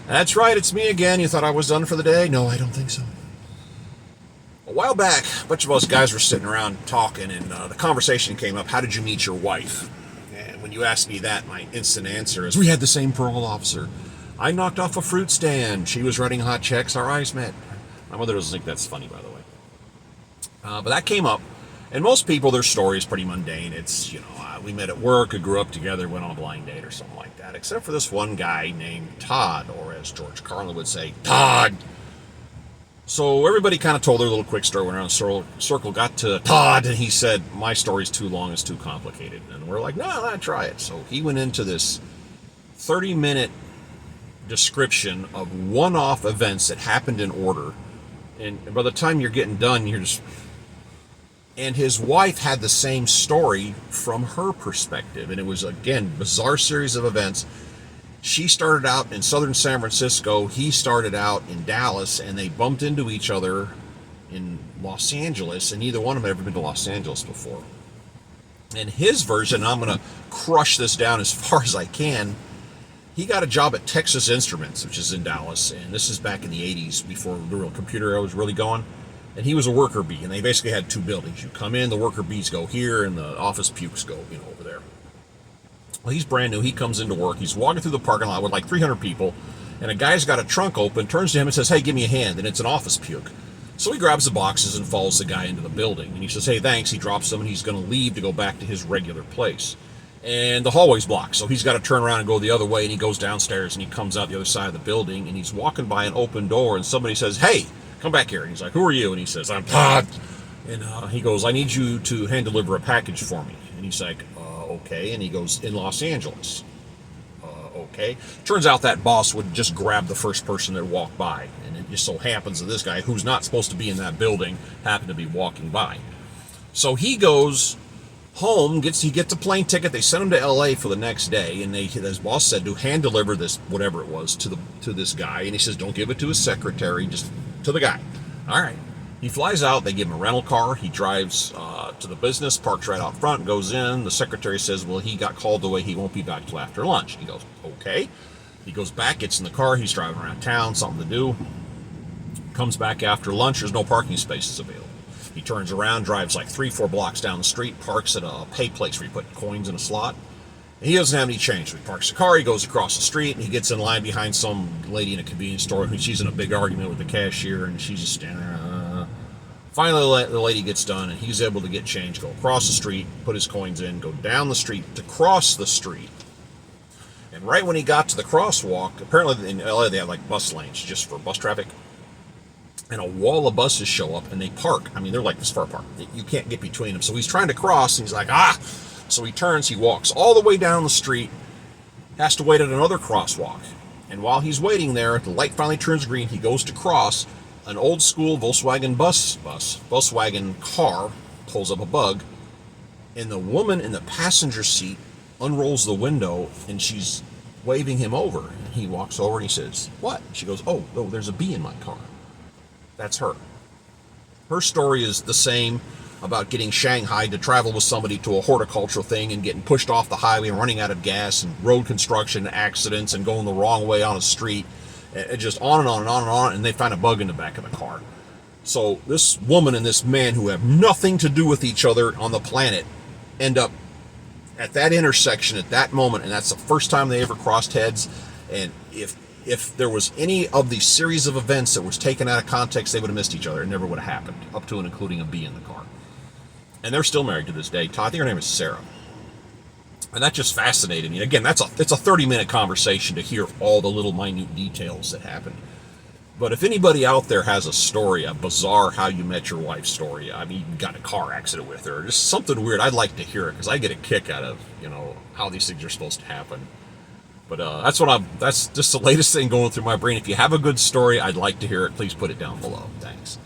That's right, it's me again. You thought I was done for the day? No, I don't think so. A while back, a bunch of us guys were sitting around talking, and the conversation came up, how did you meet your wife? And when you asked me that, my instant answer is, we had the same parole officer. I knocked off a fruit stand. She was writing hot checks. Our eyes met. My mother doesn't think that's funny, by the way. But that came up, and most people, their story is pretty mundane. It's, we met at work, we grew up together, went on a blind date or something like that, except for this one guy named Todd, or as George Carlin would say, Todd. So everybody kind of told their little quick story, went around the circle, got to Todd, and he said, my story's too long, it's too complicated. And we're like, no, try it. So he went into this 30-minute description of one-off events that happened in order. And by the time you're getting done, you're just... And his wife had the same story from her perspective. And it was, again, bizarre series of events. She started out in southern San Francisco. He started out in Dallas. And they bumped into each other in Los Angeles. And neither one of them had ever been to Los Angeles before. And his version, I'm going to crush this down as far as I can. He got a job at Texas Instruments, which is in Dallas. And this is back in the 80s, before the real computer era was really going. And he was a worker bee, and they basically had two buildings. You come in, the worker bees go here, and the office pukes go, over there. Well, he's brand new. He comes into work. He's walking through the parking lot with like 300 people, and a guy's got a trunk open, turns to him and says, hey, give me a hand, and it's an office puke. So he grabs the boxes and follows the guy into the building, and he says, hey, thanks. He drops them, and he's going to leave to go back to his regular place. And the hallway's blocked, so he's got to turn around and go the other way, and he goes downstairs, and he comes out the other side of the building, and he's walking by an open door, and somebody says, hey, come back here. And he's like, who are you? And he says, I'm Todd. And he goes, I need you to hand deliver a package for me. And he's like, okay. And he goes, in Los Angeles. Okay. Turns out that boss would just grab the first person that walked by. And it just so happens that this guy, who's not supposed to be in that building, happened to be walking by. So he goes home, he gets a plane ticket. They sent him to LA for the next day, and his boss said to hand deliver this, whatever it was, to this guy. And he says, don't give it to his secretary, just to the guy. All right. He flies out. They give him a rental car. He drives to the business, parks right out front, goes in. The secretary says, well, he got called away. He won't be back till after lunch. He goes, okay. He goes back, gets in the car. He's driving around town, something to do. Comes back after lunch. There's no parking spaces available. He turns around, drives like 3-4 blocks down the street, parks at a pay place where you put coins in a slot. And he doesn't have any change. So he parks the car, he goes across the street, and he gets in line behind some lady in a convenience store. She's in a big argument with the cashier, and she's just standing there. Finally, the lady gets done, and he's able to get change, go across the street, put his coins in, go down the street to cross the street. And right when he got to the crosswalk, apparently in LA they have like bus lanes just for bus traffic. And a wall of buses show up, and they park. I mean, they're like this far apart. You can't get between them. So he's trying to cross, and he's like, So he turns, he walks all the way down the street, has to wait at another crosswalk. And while he's waiting there, the light finally turns green, he goes to cross. An old school Volkswagen Volkswagen car pulls up a bug, and the woman in the passenger seat unrolls the window, and she's waving him over. And he walks over and he says, what? She goes, oh, there's a bee in my car. That's her. Her story is the same about getting shanghaied to travel with somebody to a horticultural thing and getting pushed off the highway and running out of gas and road construction accidents and going the wrong way on a street, and just on and on and on and on, and they find a bug in the back of the car. So this woman and this man, who have nothing to do with each other on the planet, end up at that intersection at that moment, and that's the first time they ever crossed heads. And if there was any of the series of events that was taken out of context, they would have missed each other. It never would have happened, up to and including a bee in the car. And they're still married to this day. I think her name is Sarah. And that just fascinated me. Again, it's a 30-minute conversation to hear all the little minute details that happened. But if anybody out there has a story, a bizarre how you met your wife story, I mean, you got in a car accident with her, just something weird, I'd like to hear it, because I get a kick out of, how these things are supposed to happen. But that's just the latest thing going through my brain. If you have a good story, I'd like to hear it. Please put it down below. Thanks.